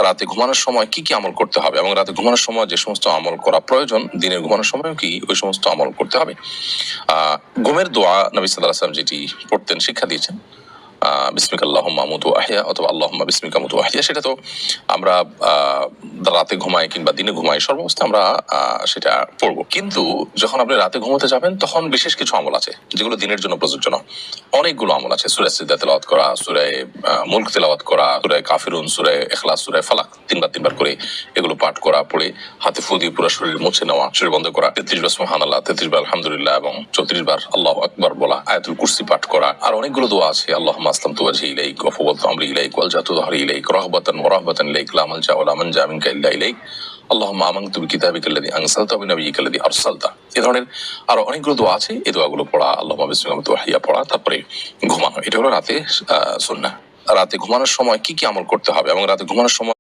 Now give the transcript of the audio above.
রাতে ঘুমানোর সময় কি কি আমল করতে হবে এবং রাতে ঘুমানোর সময় যে সমস্ত আমল করা প্রয়োজন দিনের ঘুমানোর সময়ও কি ওই সমস্ত আমল করতে হবে। ঘুমের দোয়া নবী সাল্লাল্লাহু আলাইহি ওয়াসাল্লাম যেটি পড়তেন শিক্ষা দিয়েছেন, বিসমিকা আল্লাহুম্মা আমুতু ওয়া আহইয়া অথবা আল্লাহুম্মা বিসমিকা আমুতু ওয়া আহইয়া, সেটা তো আমরা রাতে ঘুমাই কিংবা দিনে ঘুমাই সর্বাবস্থায় আমরা সেটা পড়বো। কিন্তু যখন আপনি রাতে ঘুমোতে যাবেন তখন বিশেষ কিছু আমল আছে যেগুলো দিনের জন্য প্রযোজ্য নয়। অনেকগুলো আমল আছে, সূরা সিজদা তেলাওয়াত করা, সূরা মুলক তেলাওয়াত করা, সূরা কাফিরুন, সূরা ইখলাস, সূরা ফালাক তিনবার করে এগুলো পাঠ করা, পড়ে হাতে ফু দিয়ে পুরো শরীর মুছে নেওয়া, শরীর বন্ধ করা, 33 বার সুবহানাল্লাহ, 33 বার আলহামদুলিল্লাহ এবং 34 বার আল্লাহু আকবার বলা, আয়াতুল কুরসি পাঠ করা, আর অনেকগুলো দোয়া আছে। আল্লাহুম্মা আসলামতু ওয়াজহি ইলাইক ওয়া ফাওয়াদতু আমরি ইলাইক ওয়ালজাতু যহরি ইলাইক রাহবাতান ওয়া রাহবাতান ইলাইক লা মালজা ওয়া লা মানজা মিনকা ইল্লা ইলাইক আল্লাহুম্মা আমানতু বিকিতাবিকাল্লাযী আনসালতা ওয়া বিনাবিয়্যিকাল্লাযী আরসালতা। এই ধরনের আরো অনেকগুলো দোয়া আছে, এই দোয়াগুলো পড়া, আল্লাহুম্মা বিসমিকা আমুতু ওয়া আহইয়া পড়া, তারপরে ঘুমানো। এটা হলো রাতে সুন্নাহ। রাতে ঘুমানোর সময় কি কি আমল করতে হবে এবং রাতে ঘুমানোর সময়